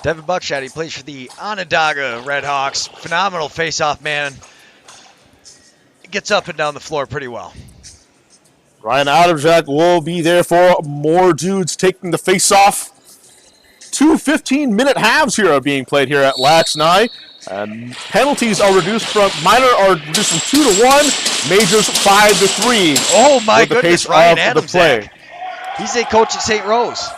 Devin Buckshot, he plays for the Onondaga Redhawks. Phenomenal face-off man. Gets up and down the floor pretty well. Ryan Adamczak will be there for more dudes taking the face-off. 2 15-minute halves here are being played here at LAXNAI. And penalties are reduced from, minor are reduced from 2 to 1, majors 5 to 3. Oh my goodness, Ryan Adamczak. He's a coach at St. Rose.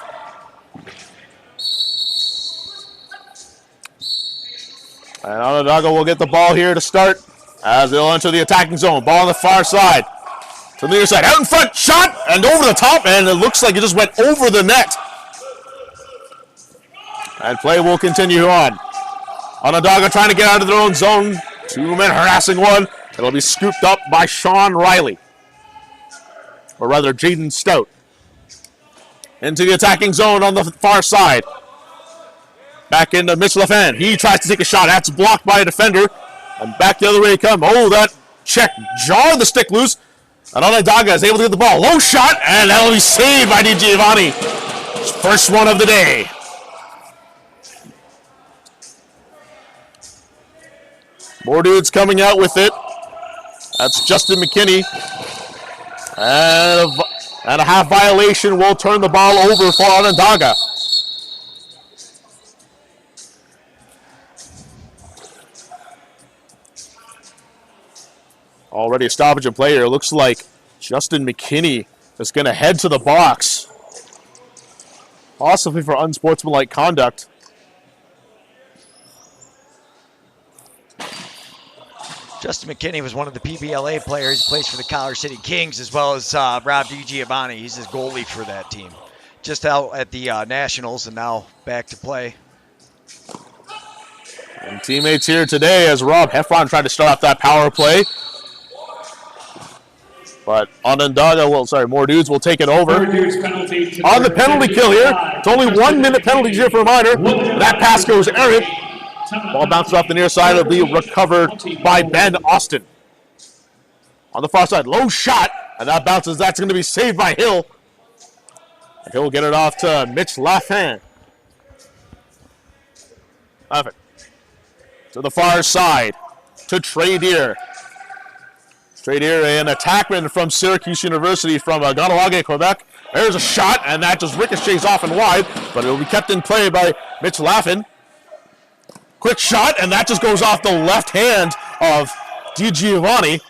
And Onondaga will get the ball here to start as they'll enter the attacking zone. Ball on the far side. To the near side. Out in front, shot, and over the top, and it looks like it just went over the net. And play will continue on. Onondaga trying to get out of their own zone. 2 men harassing one. It'll be scooped up by Sean Riley. Or rather, Jaden Stout. Into the attacking zone on the far side. Back into Mitch Lafan. He tries to take a shot. That's blocked by a defender. And back the other way he comes. Oh, that check jarred the stick loose. And Onondaga is able to get the ball. Low shot, and that'll be saved by DiGiovanni. First one of the day. More dudes coming out with it. That's Justin McKinney. And a half violation will turn the ball over for Onondaga. Already a stoppage in play here. Looks like Justin McKinney is going to head to the box. Possibly for unsportsmanlike conduct. Justin McKinney was one of the PBLA players. He plays for the Collar City Kings as well as Rob DiGiovanni. He's his goalie for that team. Just out at the Nationals and now back to play. And teammates here today as Rob Heffron tried to start off that power play. But Onondaga more dudes will take it over. On the penalty kill here. It's only 1 minute penalty here for a minor. That pass goes errant. Ball bounces off the near side. It'll be recovered by Ben Austin. On the far side, low shot. And that bounces. That's going to be saved by Hill. And he'll get it off to Mitch Lafan. To the far side. To Trey Deer. Straight here, an attackman from Syracuse University from Onondaga, Quebec. There's a shot, and that just ricochets off and wide, but it'll be kept in play by Mitch Laffin. Quick shot, and that just goes off the left hand of DiGiovanni.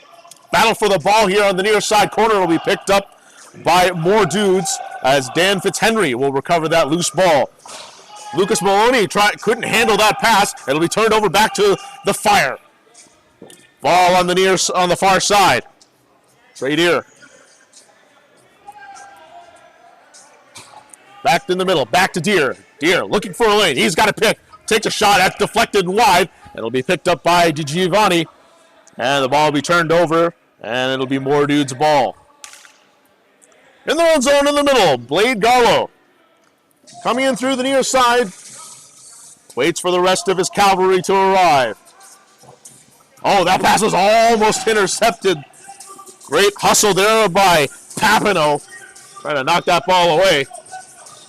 Battle for the ball here on the near side corner will be picked up by more dudes as Dan Fitzhenry will recover that loose ball. Lucas Maloney couldn't handle that pass. It'll be turned over back to the Fire. Ball on the far side. Right here. Back in the middle. Back to Deer. Deer looking for a lane. He's got a pick. Takes a shot. That's deflected wide. It'll be picked up by DiGiovanni. And the ball will be turned over. And it'll be more dudes' ball. In their own zone in the middle. Blade Garlow. Coming in through the near side. Waits for the rest of his cavalry to arrive. Oh, that pass was almost intercepted. Great hustle there by Papineau. Trying to knock that ball away.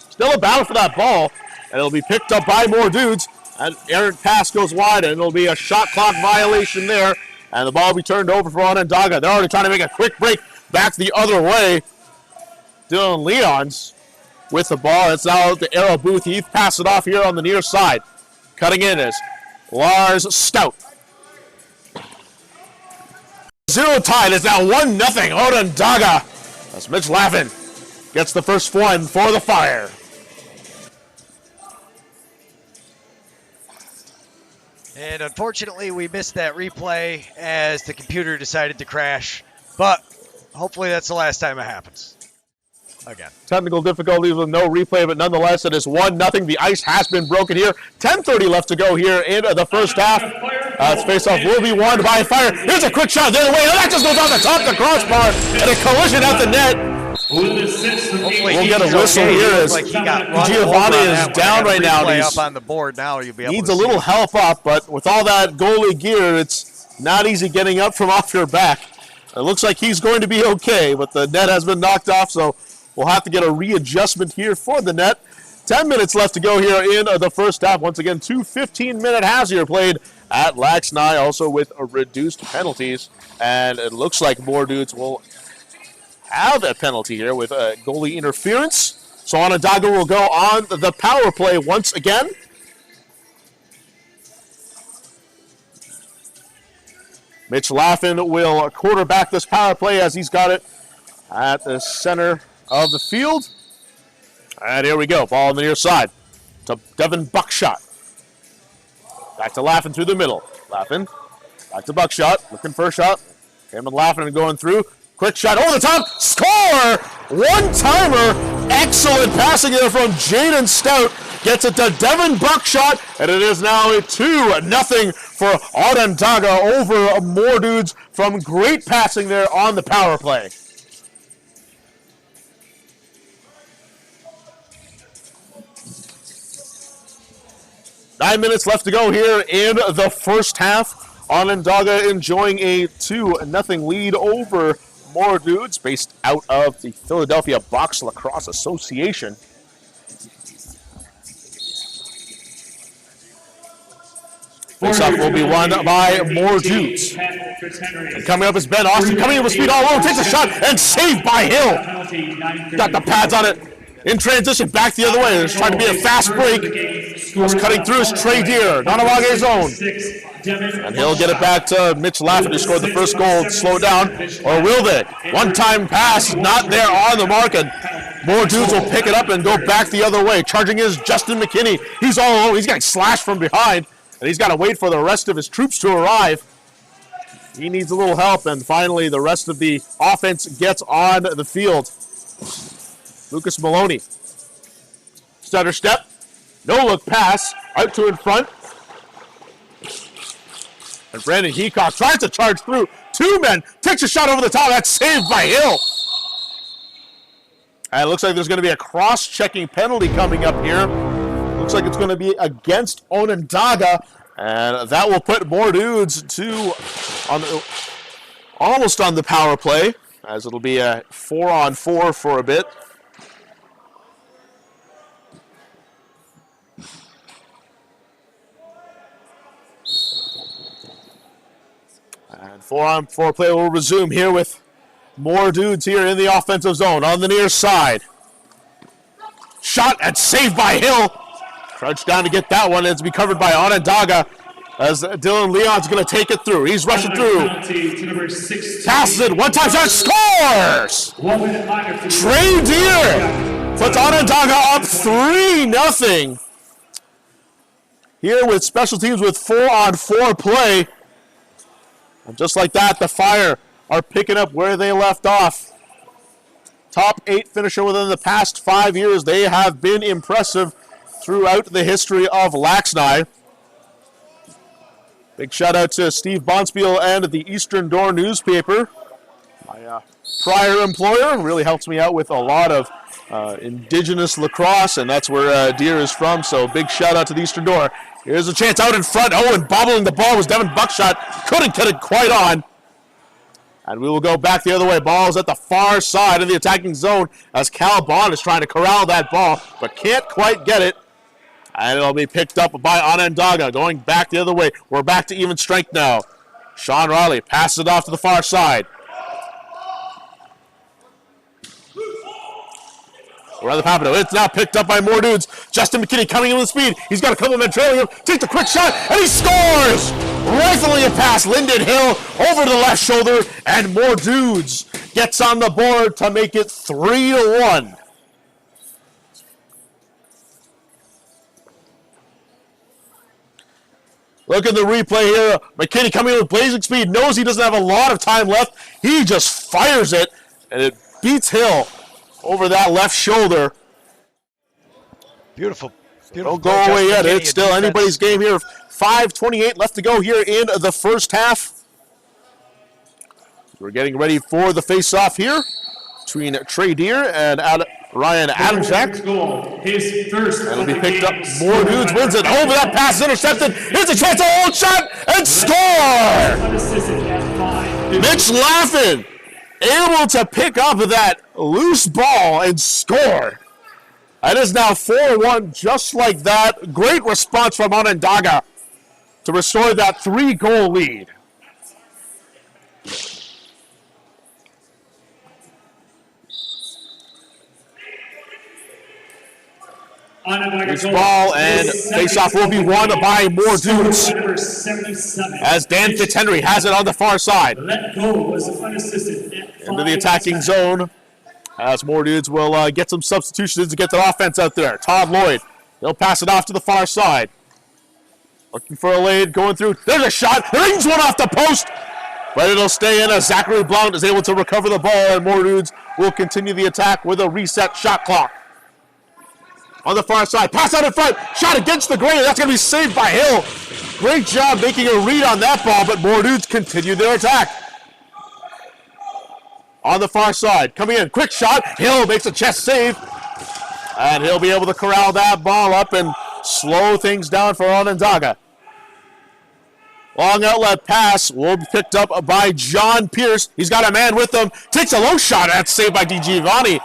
Still a battle for that ball. And it'll be picked up by more dudes. An errant pass goes wide, and it'll be a shot clock violation there. And the ball will be turned over for Onondaga. They're already trying to make a quick break back the other way. Dylan Leons with the ball. It's now the Arrow Booth. Heath passes it off here on the near side. Cutting in is Lars Stout. 0 tied. It's now 1-0 Onondaga. As Mitch Laffin gets the first one for the Fire. And unfortunately, we missed that replay as the computer decided to crash. But hopefully that's the last time it happens. Again. Technical difficulties with no replay, but nonetheless, it is 1-0. The ice has been broken here. 10:30 left to go here in the first half. This face-off will be won by Fire. Here's a quick shot the other way. Oh, that just goes off the top of the crossbar. And a collision at the net. We'll get a whistle here as Giovanni is down right now. He's up on the board now. You'll be able needs a little help up, but with all that goalie gear, it's not easy getting up from off your back. It looks like he's going to be okay, but the net has been knocked off, so we'll have to get a readjustment here for the net. 10 minutes left to go here in the first half. Once again, 2 15-minute halves here played at LAXNAI, also with reduced penalties. And it looks like more dudes will have a penalty here with goalie interference. So Onondaga will go on the power play once again. Mitch Laffin will quarterback this power play as he's got it at the center of the field. And here we go. Ball on the near side to Devin Buckshot. Back to Laffin through the middle. Laffin back to Buckshot. Looking for a shot. Him and Laffin going through. Quick shot over the top. Score! One-timer. Excellent passing there from Jaden Stout. Gets it to Devin Buckshot. And it is now a 2-0 for Onondaga over more dudes from great passing there on the power play. Nine minutes left to go here in the first half. Onondaga enjoying a 2-0 lead over more dudes based out of the Philadelphia Box Lacrosse Association. Face-off will be won by more dudes. And coming up is Ben Austin, coming in with speed all alone, takes a shot and saved by Hill. Got the pads on it. In transition, back the other way. There's trying to be a fast break. What's cutting through is Trey Deer, Onondaga zone. And he'll get it back to Mitch Laffin, who scored the first goal to slow it down. Or will they? One-time pass, not there on the mark. And more dudes will pick it up and go back the other way. Charging is Justin McKinney. He's all alone. He's getting slashed from behind. And he's got to wait for the rest of his troops to arrive. He needs a little help. And finally, the rest of the offense gets on the field. Lucas Maloney. Stutter step. No look pass. Out to in front. And Brandon Heacock tries to charge through. Two men. Takes a shot over the top. That's saved by Hill. And it looks like there's going to be a cross-checking penalty coming up here. Looks like it's going to be against Onondaga. And that will put more dudes almost on the power play, as it'll be a 4-on-4 for a bit. And 4-on-4 play will resume here with more dudes here in the offensive zone on the near side. Shot and saved by Hill. Crouched down to get that one. It's be covered by Onondaga as Dylan Leon's going to take it through. He's rushing through. Passes it. One-time shot. Scores! Trey Deer puts Onondaga up 3-0. Here with special teams with 4-on-4 play. And just like that, the Fire are picking up where they left off. Top 8 finisher within the past 5 years. They have been impressive throughout the history of LAXNAI. Big shout out to Steve Bonspiel and the Eastern Door newspaper. My prior employer really helps me out with a lot of indigenous lacrosse, and that's where Deer is from, so big shout out to the Eastern Door. Here's a chance out in front. Oh, and bobbling the ball was Devin Buckshot. Couldn't get it quite on. And we will go back the other way. Ball's at the far side of the attacking zone as Cal Bond is trying to corral that ball, but can't quite get it. And it'll be picked up by Onondaga, going back the other way. We're back to even strength now. Sean Riley passes it off to the far side. Around the Papado. It's now picked up by more dudes. Justin McKinney coming in with speed. He's got a couple of men trailing him. Takes a quick shot, and he scores! Rifling a pass, Lyndon Hill over to the left shoulder, and more dudes gets on the board to make it 3-1. Look at the replay here. McKinney coming in with blazing speed. Knows he doesn't have a lot of time left. He just fires it, and it beats Hill over that left shoulder. Beautiful. Don't go away yet. It's still anybody's game here. 5:28 left to go here in the first half. We're getting ready for the face-off here between Trey Deer and Ryan Adamczak. It'll be picked up. More dudes wins it. Over that pass is intercepted. Here's a chance to hold shot and score! Mitch Laffin able to pick up that loose ball and score. It is now 4-1, just like that. Great response from Onondaga to restore that 3-goal lead. This ball and face-off will be won by more dudes as Dan Fitzhenry has it on the far side. Into the attacking zone as more dudes will get some substitutions to get the offense out there. Todd Lloyd, he'll pass it off to the far side. Looking for a lead, going through. There's a shot, rings one off the post, but it'll stay in as Zachary Blount is able to recover the ball, and more dudes will continue the attack with a reset shot clock. On the far side, pass out in front, shot against the grain, that's going to be saved by Hill. Great job making a read on that ball, but more dudes continue their attack. On the far side, coming in, quick shot, Hill makes a chest save, and he'll be able to corral that ball up and slow things down for Onondaga. Long outlet pass will be picked up by John Pierce. He's got a man with him, takes a low shot, that's saved by DiGiovanni.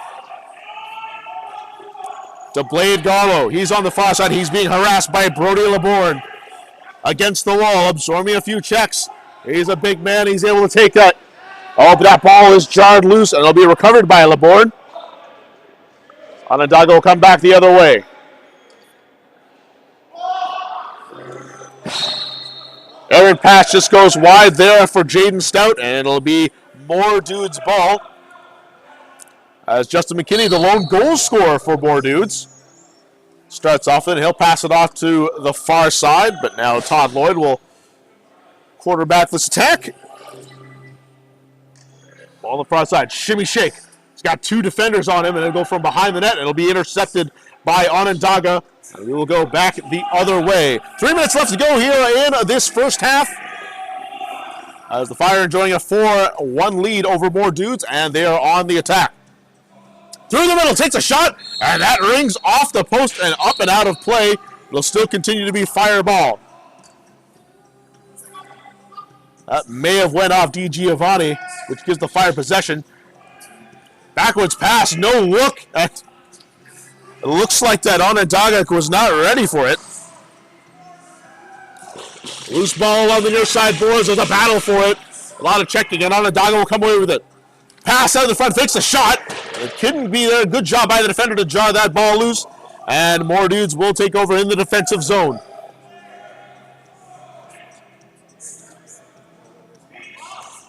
To Blade Garlow. He's on the far side. He's being harassed by Brody LeBourne. Against the wall, absorbing a few checks. He's a big man. He's able to take that. Oh, but that ball is jarred loose, and it'll be recovered by LeBourne. Onondaga will come back the other way. Aaron pass just goes wide there for Jaden Stout, and it'll be more dudes' ball. As Justin McKinney, the lone goal scorer for more dudes, starts off it. He'll pass it off to the far side, but now Todd Lloyd will quarterback this attack. Ball on the far side, shimmy shake. He's got 2 defenders on him, and it'll go from behind the net. It'll be intercepted by Onondaga, and we will go back the other way. 3 minutes left to go here in this first half, as the Fire enjoying a 4-1 lead over more dudes, and they are on the attack. Through the middle, takes a shot, and that rings off the post and up and out of play. It'll still continue to be Fireball. That may have went off DiGiovanni, which gives the Fire possession. Backwards pass, no look. It looks like that Onondaga was not ready for it. Loose ball along the near side boards. There's a battle for it. A lot of checking, and Onondaga will come away with it. Pass out of the front, fakes the shot. It couldn't be there. Good job by the defender to jar that ball loose. And more dudes will take over in the defensive zone.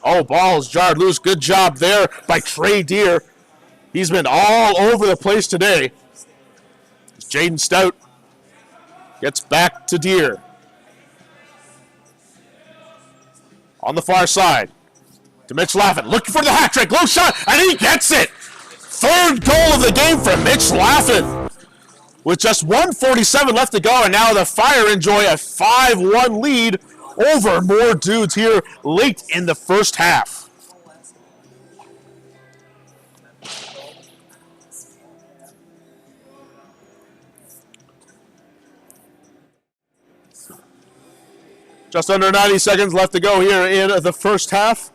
Oh, ball's jarred loose. Good job there by Trey Deer. He's been all over the place today. Jaden Stout gets back to Deer. On the far side. To Mitch Laffin, looking for the hat trick, low shot, and he gets it! 3rd goal of the game for Mitch Laffin. With just 1:47 left to go, and now the Fire enjoy a 5-1 lead over more dudes here late in the first half. Just under 90 seconds left to go here in the first half.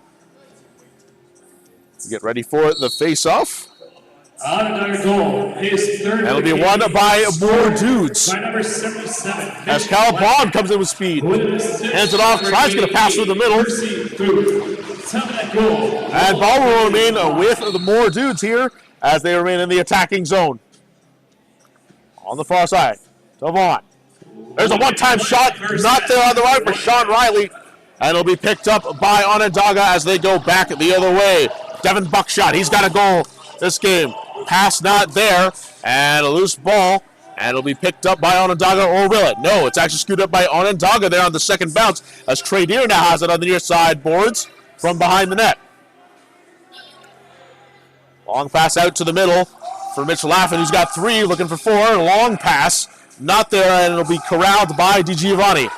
Get ready for the face-off. That'll be won by more dudes. By number 77. As Cal Bond comes in with speed. Hands it off, tries to get a pass through the middle. And ball will remain with the more dudes here as they remain in the attacking zone. On the far side, to Vaughn. There's a one-time shot, not there on the right for Sean Riley. And it'll be picked up by Onondaga as they go back the other way. Devin Buckshot, he's got a goal this game. Pass not there, and a loose ball, and it'll be picked up by Onondaga, or will it? No, it's actually screwed up by Onondaga there on the second bounce, as Trey Deer now has it on the near side boards from behind the net. Long pass out to the middle for Mitch Laffin, who's got 3, looking for 4. Long pass, not there, and it'll be corralled by DiGiovanni.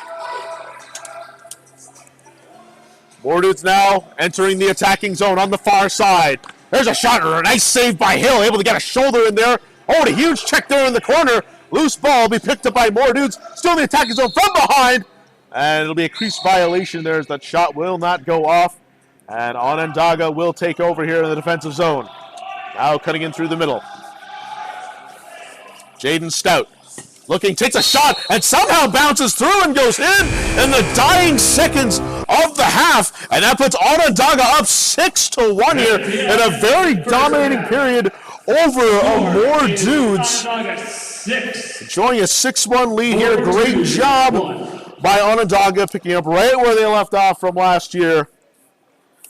More dudes now entering the attacking zone on the far side. There's a shot, a nice save by Hill, able to get a shoulder in there. Oh, and a huge check there in the corner. Loose ball will be picked up by more dudes. Still in the attacking zone from behind. And it'll be a crease violation there as that shot will not go off. And Onondaga will take over here in the defensive zone. Now cutting in through the middle. Jaden Stout looking, takes a shot, and somehow bounces through and goes in the dying seconds of the half. And that puts Onondaga up 6-1 here in a very dominating period over more dudes. Enjoying a 6-1 lead here. Great job by Onondaga, picking up right where they left off from last year.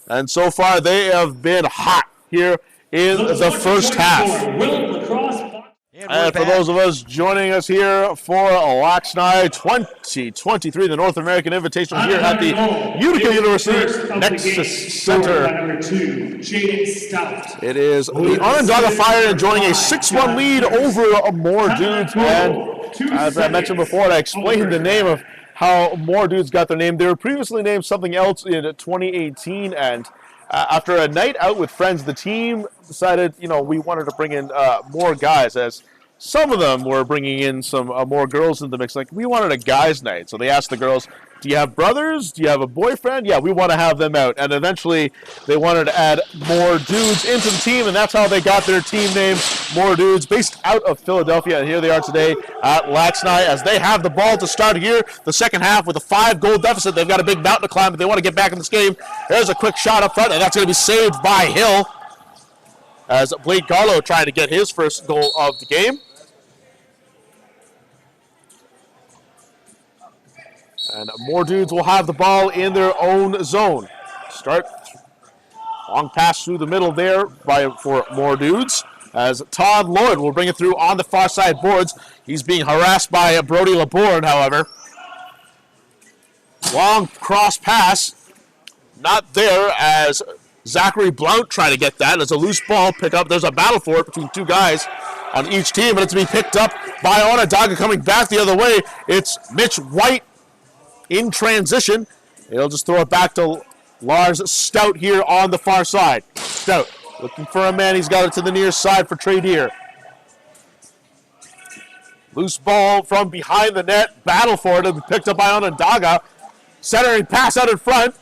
And so far, they have been hot here in the first half. And for those of us joining us here for LAXNAI 2023, the North American Invitational here at the Utica University Nexus Center. It is the Onondaga Fire enjoying a 6-1 lead over more dudes. And as I mentioned before, I explained the name of how more dudes got their name. They were previously named something else in 2018, and after a night out with friends, the team decided, we wanted to bring in more guys, as some of them were bringing in some more girls in the mix. Like, we wanted a guys' night. So they asked the girls, do you have brothers? Do you have a boyfriend? Yeah, we want to have them out. And eventually, they wanted to add more dudes into the team, and that's how they got their team name, More Dudes, based out of Philadelphia. And here they are today at LAXNAI as they have the ball to start here the second half with a 5-goal deficit. They've got a big mountain to climb, but they want to get back in this game. There's a quick shot up front, and that's going to be saved by Hill as Blake Garlow trying to get his first goal of the game. And more dudes will have the ball in their own zone. Start. Long pass through the middle there for more dudes. As Todd Lloyd will bring it through on the far side boards. He's being harassed by Brody Labourne, however. Long cross pass. Not there as Zachary Blount trying to get that. As a loose ball pick up. There's a battle for it between two guys on each team. And it's being picked up by Onondaga coming back the other way. It's Mitch White in transition. He'll just throw it back to Lars Stout here on the far side. Stout looking for a man. He's got it to the near side for Trey Deer. Loose ball from behind the net. Battle for it. It'll be picked up by Onondaga. Centering pass out in front.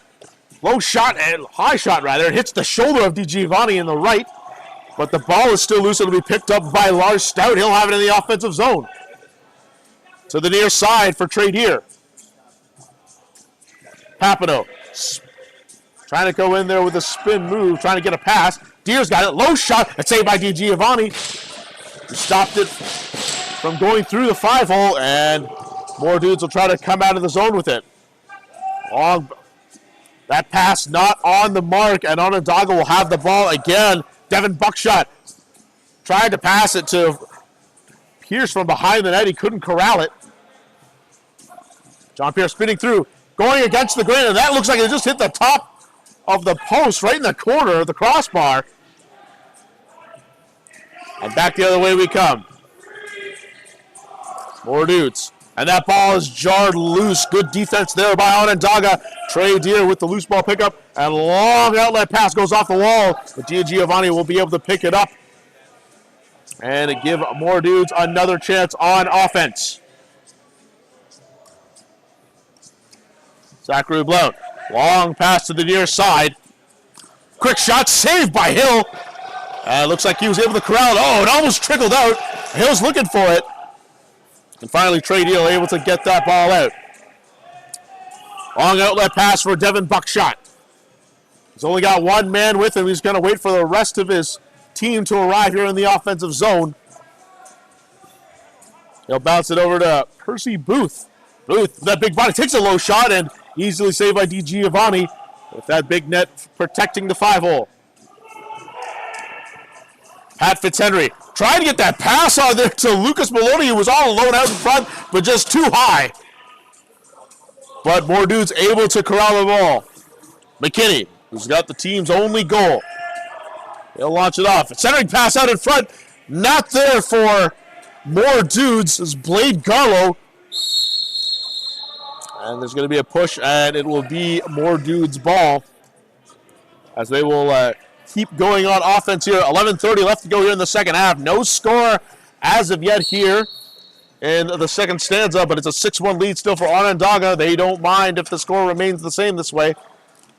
Low shot and high shot rather. It hits the shoulder of DiGiovanni in the right. But the ball is still loose. It'll be picked up by Lars Stout. He'll have it in the offensive zone. To the near side for Trey Deer. Papino trying to go in there with a spin move, trying to get a pass. Deer's got it. Low shot. It's saved by DiGiovanni. He stopped it from going through the 5-hole, and more dudes will try to come out of the zone with it. Long. That pass not on the mark, and Onondaga will have the ball again. Devin Buckshot tried to pass it to Pierce from behind the net. He couldn't corral it. John Pierce spinning through. Going against the grain, and that looks like it just hit the top of the post, right in the corner of the crossbar. And back the other way we come. More dudes. And that ball is jarred loose. Good defense there by Onondaga. Trey Deer with the loose ball pickup. And long outlet pass goes off the wall. But DiGiovanni will be able to pick it up. And give more dudes another chance on offense. Zachary Blount, long pass to the near side. Quick shot, saved by Hill. Looks like he was able to corral it. Oh, it almost trickled out. Hill's looking for it. And finally, Trey Deal able to get that ball out. Long outlet pass for Devin Buckshot. He's only got one man with him. He's going to wait for the rest of his team to arrive here in the offensive zone. He'll bounce it over to Percy Booth. Booth, that big body, takes a low shot and easily saved by DiGiovanni with that big net protecting the 5-hole. Pat Fitzhenry trying to get that pass on there to Lucas Maloney, who was all alone out in front, but just too high. But more dudes able to corral the ball. McKinney, who's got the team's only goal. He'll launch it off. Centering pass out in front. Not there for more dudes as Blade Garlow. And there's going to be a push, and it will be more dudes' ball as they will keep going on offense here. 11:30 left to go here in the second half. No score as of yet here in the second stanza, but it's a 6-1 lead still for Onondaga. They don't mind if the score remains the same this way.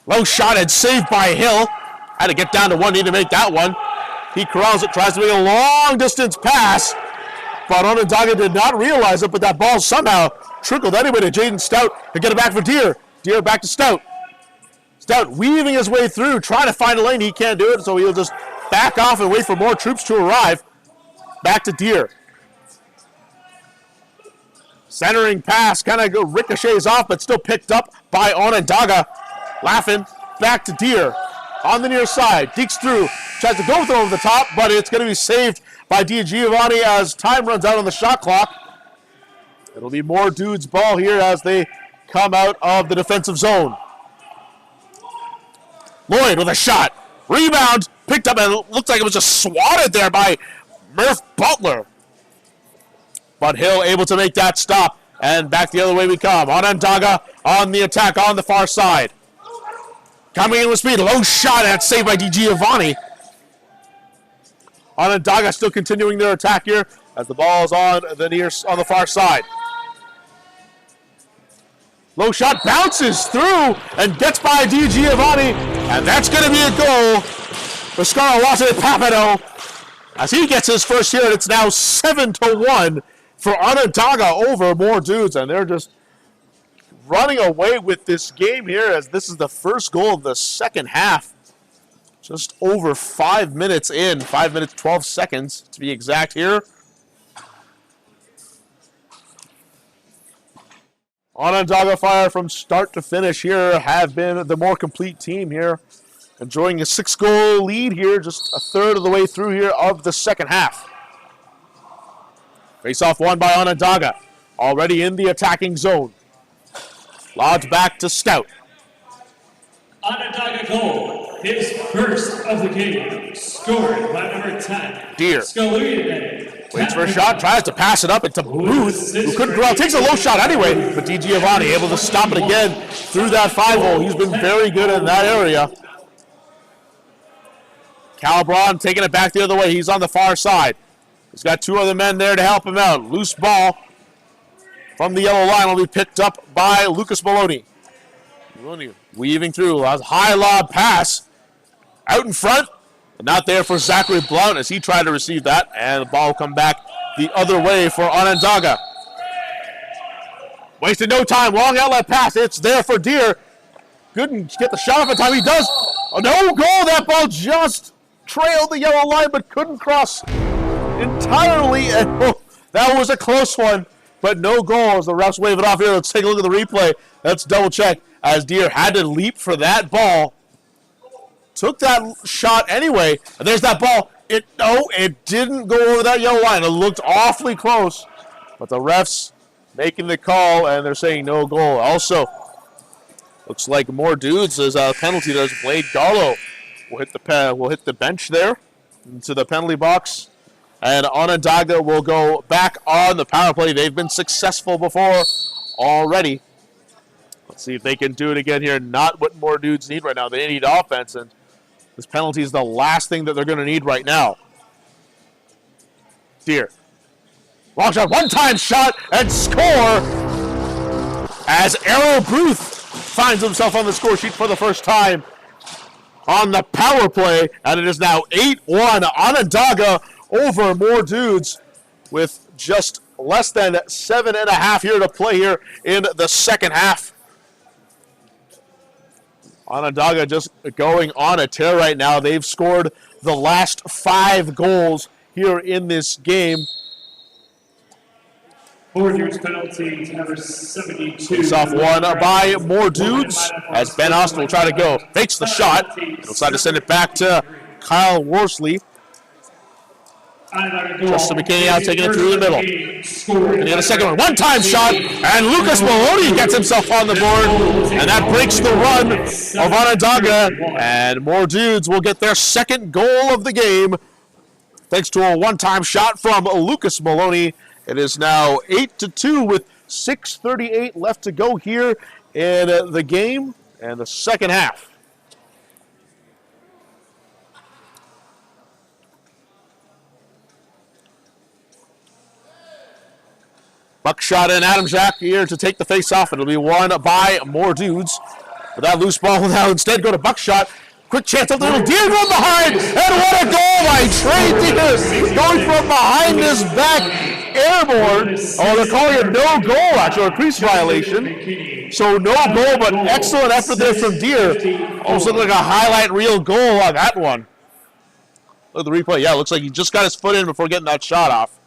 Low shot and saved by Hill. Had to get down to one knee to make that one. He corrals it, tries to make a long-distance pass. but Onondaga did not realize it, but that ball somehow trickled anyway to Jaden Stout to get it back for Deer. Deer back to Stout. Stout weaving his way through, trying to find a lane. He can't do it, so he'll just back off and wait for more troops to arrive. Back to Deer. Centering pass kind of ricochets off, but still picked up by Onondaga. Laughing, back to Deer. On the near side, deeks through, tries to go with it over the top, but it's going to be saved by DiGiovanni as time runs out on the shot clock. It'll be more Dudes ball here as they come out of the defensive zone. Lloyd with a shot. Rebound, picked up, and it looked like it was just swatted there by Murph Butler. But Hill able to make that stop, and back the other way we come. Onondaga on the attack on the far side. Coming in with speed, low shot, and that's saved by DiGiovanni. Onondaga still continuing their attack here as the ball is on the far side. Low shot bounces through and gets by DiGiovanni, and that's going to be a goal for Scarlatti Papado as he gets his first here. It's now 7-1 for Onondaga over more Dudes, and they're just running away with this game here as this is the first goal of the second half. Just over 5 minutes in, 5 minutes, 12 seconds to be exact here. Onondaga Fire from start to finish here have been the more complete team here. Enjoying a 6-goal lead here, just a third of the way through here of the second half. Face-off won by Onondaga, already in the attacking zone. Lobbed back to Stout. Onondaga goal, his first of the game, scored by number 10. Deer. Scalude. Waits for a shot, tries to pass it up into Booth, who couldn't go out. Takes a low shot anyway, but DiGiovanni able to stop it again through that 5-hole. He's been very good in that area. Calabron taking it back the other way. He's on the far side. He's got 2 other men there to help him out. Loose ball from the yellow line will be picked up by Lucas Maloney. Maloney weaving through. A high lob pass out in front. Not there for Zachary Blount as he tried to receive that. And the ball will come back the other way for Onondaga. Wasted no time. Long outlet pass. It's there for Deer. Couldn't get the shot off in time. He does. Oh, no goal. That ball just trailed the yellow line but couldn't cross entirely. And that was a close one. But no goal as the refs wave it off here. Let's take a look at the replay. Let's double check as Deer had to leap for that ball. Took that shot anyway. And there's that ball. It didn't go over that yellow line. It looked awfully close. But the refs making the call, and they're saying no goal. Also, looks like more Dudes as a penalty. There's Blade Garlow will hit the bench there into the penalty box. And Onondaga will go back on the power play. They've been successful before already. Let's see if they can do it again here. Not what more Dudes need right now. They need offense, and this penalty is the last thing that they're going to need right now. Deer. Long shot, one-time shot, and score as Arrow Booth finds himself on the score sheet for the first time on the power play. And it is now 8-1 Onondaga over more Dudes with just less than 7.5 here to play here in the second half. Onondaga just going on a tear right now. They've scored the last 5 goals here in this game. Forward penalty to number 72. Face off won by more Dudes as Ben Austin will try to go. Fakes the shot. He'll decide to send it back to Kyle Worsley. Justin McKinney out taking it through the middle. And he got a second one. One-time shot, and Lucas Maloney gets himself on the board, and that breaks the run of Onondaga. And more Dudes will get their second goal of the game thanks to a one-time shot from Lucas Maloney. It is now 8-2 with 6:38 left to go here in the game and the second half. Buckshot and Adam Jack here to take the face off. It'll be won by more Dudes. But that loose ball will now instead go to Buckshot. Quick chance up there. Deer going behind. And what a goal by Trey Deer. Going from behind his back airborne. Oh, they're calling it no goal, actually, or a crease violation. So no goal, but excellent effort there from Deere. Almost looked like a highlight reel goal on that one. Look at the replay. Yeah, it looks like he just got his foot in before getting that shot off.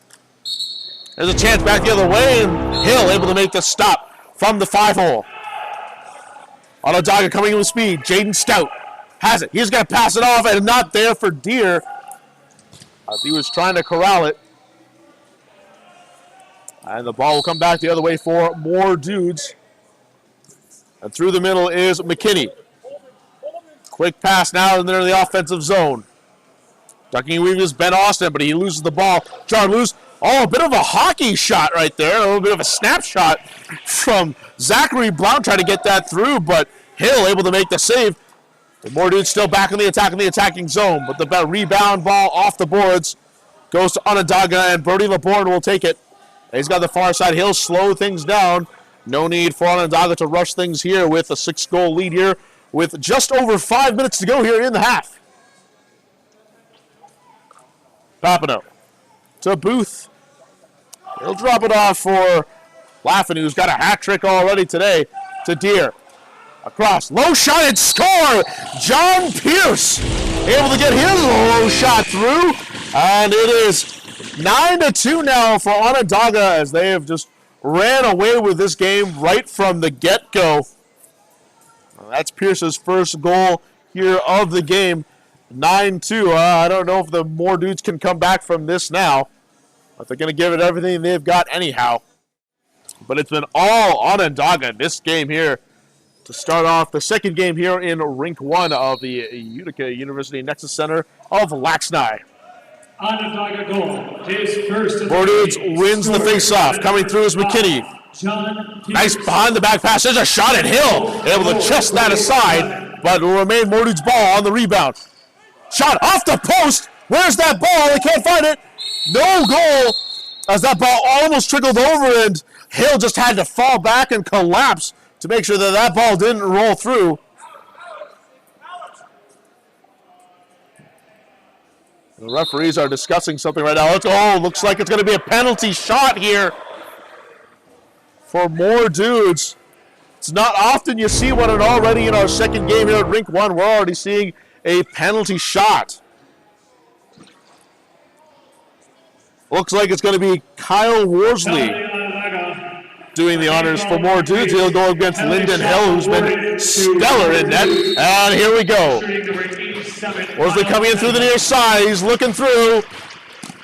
There's a chance back the other way, and Hill able to make the stop from the 5-hole. Onondaga coming in with speed. Jaden Stout has it. He's going to pass it off, and not there for Deere. As he was trying to corral it. And the ball will come back the other way for more dudes. And through the middle is McKinney. Quick pass now, and they're in the offensive zone. Ducking and weaving is Ben Austin, but he loses the ball. John loose. Oh, a bit of a hockey shot right there. A little bit of a snapshot from Zachary Blount trying to get that through, but Hill able to make the save. The more dudes still back in the attacking zone, but the rebound ball off the boards goes to Onondaga, and Brody LeBourne will take it. He's got the far side. He'll slow things down. No need for Onondaga to rush things here with a 6-goal lead here with just over 5 minutes to go here in the half. Papineau to Booth. He'll drop it off for Laffin, who's got a hat trick already today, to Deere. Across, low shot and score! John Pierce able to get his low shot through, and it is 9-2 now for Onondaga as they have just ran away with this game right from the get-go. That's Pierce's first goal here of the game. 9-2. I don't know if the more dudes can come back from this now, but they're going to give it everything they've got anyhow. But it's been all Onondaga this game here to start off the second game here in Rink 1 of the Utica University Nexus Center of LAXNAI. Onondaga goal. His first. More dudes wins the face-off. Coming through is McKinney. Nice behind the back pass. There's a shot at Hill. Able to chest that aside, but will remain more dudes' ball on the rebound. Shot off the post. Where's that ball? They can't find it. No goal as that ball almost trickled over, and Hill just had to fall back and collapse to make sure that that ball didn't roll through. The referees are discussing something right now. Looks like it's going to be a penalty shot here for more dudes. It's not often you see one, and already in our second game here at Rink 1, we're already seeing a penalty shot. Looks like it's going to be Kyle Worsley doing the honors for more dudes. He'll go against Lyndon Hill, who's been stellar in net. And here we go. Worsley coming in through the near side. He's looking through.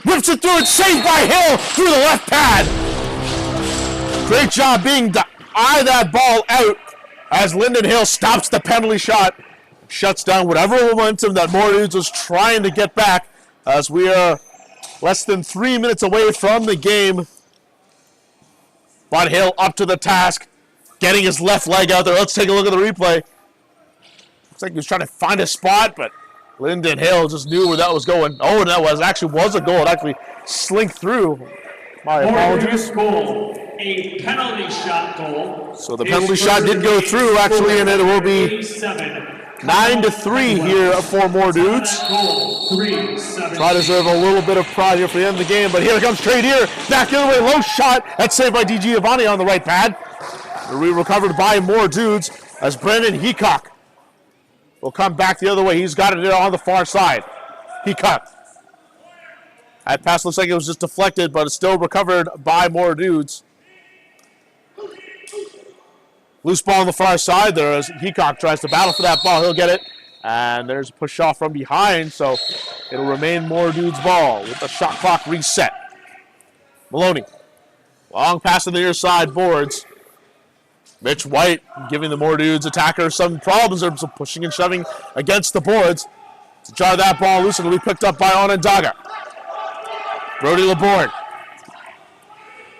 Whips it through. It's saved by Hill through the left pad. Great job being to eye that ball out as Lyndon Hill stops the penalty shot. Shuts down whatever momentum that more dudes was trying to get back as we are less than 3 minutes away from the game. But Hill up to the task, getting his left leg out there. Let's take a look at the replay. Looks like he was trying to find a spot, but Lyndon Hill just knew where that was going. Oh, and that was a goal. It actually slinked through. My apologies. Goal, a penalty shot goal. So the penalty shot did go through, actually, and it will be 9-3 here for more dudes. Try to deserve a little bit of pride here for the end of the game, but here comes Trey Deere. Back the other way, low shot. That's saved by D. Giovanni on the right pad. Recovered by more dudes as Brandon Heacock will come back the other way. He's got it on the far side. Heacock. That pass looks like it was just deflected, but it's still recovered by more dudes. Loose ball on the far side there as Heacock tries to battle for that ball. He'll get it. And there's a push off from behind, so it'll remain more dudes' ball with the shot clock reset. Maloney. Long pass to the near side boards. Mitch White giving the more dudes attacker some problems. They're pushing and shoving against the boards to jar that ball loose, and it'll be picked up by Onondaga. Brody LeBourne.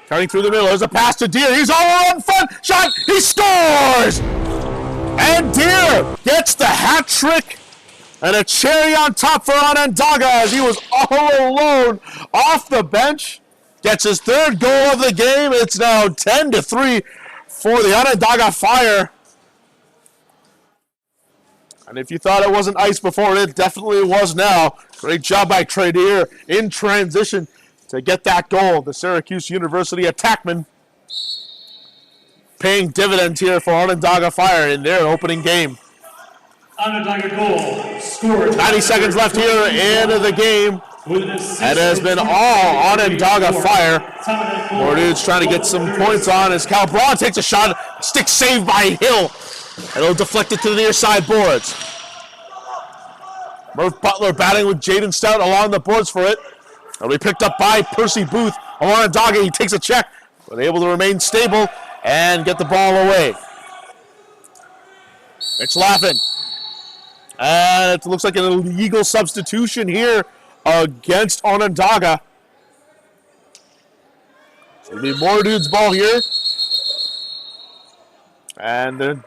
Cutting through the middle. There's a pass to Deere. He's all on front. Shot. He scores! And Deere gets the hat trick and a cherry on top for Onondaga as he was all alone off the bench. Gets his third goal of the game. It's now 10-3 for the Onondaga Fire. And if you thought it wasn't ice before, it definitely was now. Great job by Trey Deere in transition, to get that goal. The Syracuse University attackman paying dividends here for Onondaga Fire in their opening game. Onondaga goal scored. 90 seconds left here in the game. It has been all Onondaga Fire. More dudes trying to get some points on as Cal Braun takes a shot. Stick saved by Hill. And it'll deflect it to the near side boards. Murph Butler batting with Jaden Stout along the boards for it. It'll be picked up by Percy Booth. Onondaga, he takes a check, but able to remain stable and get the ball away. It's Laffin. And it looks like an illegal substitution here against Onondaga. So it'll be more dudes' ball here. And then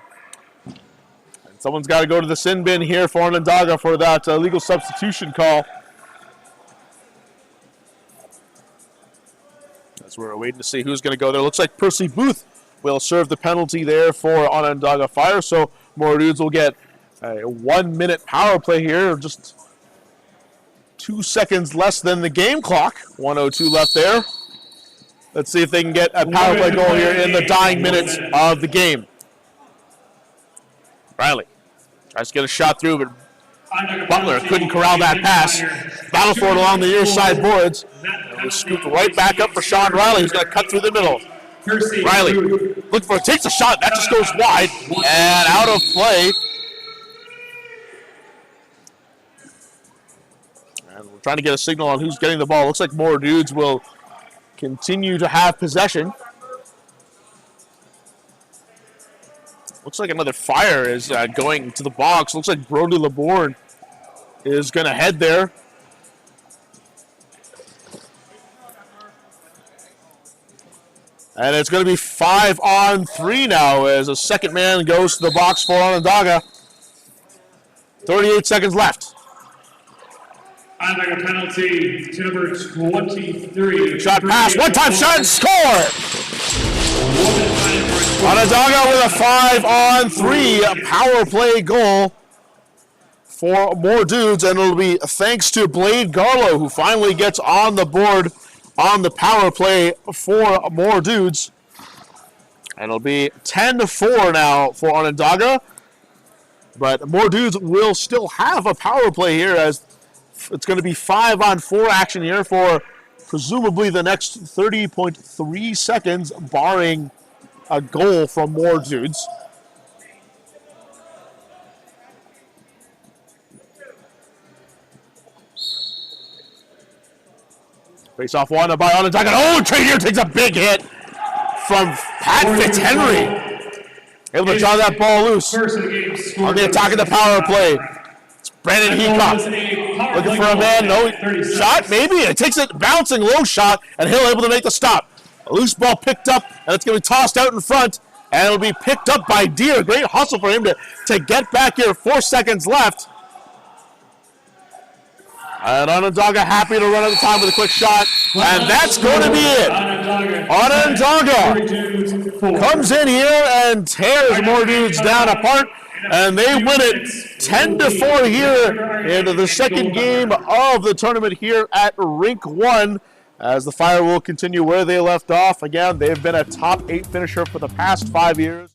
someone's got to go to the sin bin here for Onondaga for that illegal substitution call. As we're waiting to see who's going to go there. Looks like Percy Booth will serve the penalty there for Onondaga Fire. So more dudes will get a 1 minute power play here. Just 2 seconds less than the game clock. 1:02 left there. Let's see if they can get a power play goal here in the dying minutes of the game. Riley tries to get a shot through, but Butler couldn't corral that pass. Battle for it along the near side boards. It was scooped right back up for Sean Riley, who's going to cut through the middle. Riley looking for it, takes a shot. That just goes wide and out of play. And we're trying to get a signal on who's getting the ball. Looks like more dudes will continue to have possession. Looks like another Fire is going to the box. Looks like Brody LeBourne is going to head there. And it's going to be 5-on-3 now as a second man goes to the box for Onondaga. 38 seconds left. Onondaga penalty to number 23. Shot pass, one-time shot and score! Onondaga with a 5-on-3 power play goal for more dudes, and it'll be thanks to Blade Garlow, who finally gets on the board on the power play for more dudes. And it'll be 10-4 now for Onondaga, but more dudes will still have a power play here as it's going to be 5-on-4 action here for presumably the next 30.3 seconds, barring a goal from more dudes. Face off one by Onondaga. Oh, Trey here takes a big hit from Pat Fitzhenry. Able to draw that ball loose on the attack of the power play. It's Brandon Heacock looking for a man. No shot, maybe. It takes a bouncing low shot, and Hill able to make the stop. A loose ball picked up, and it's going to be tossed out in front, and it'll be picked up by Deere. Great hustle for him to get back here. 4 seconds left. And Onondaga happy to run out of time with a quick shot, and that's going to be it. Onondaga comes in here and tears more dudes down apart, and they win it 10-4 here into the second game of the tournament here at Rink 1. As the Fire will continue where they left off. Again, they've been a top 8 finisher for the past 5 years.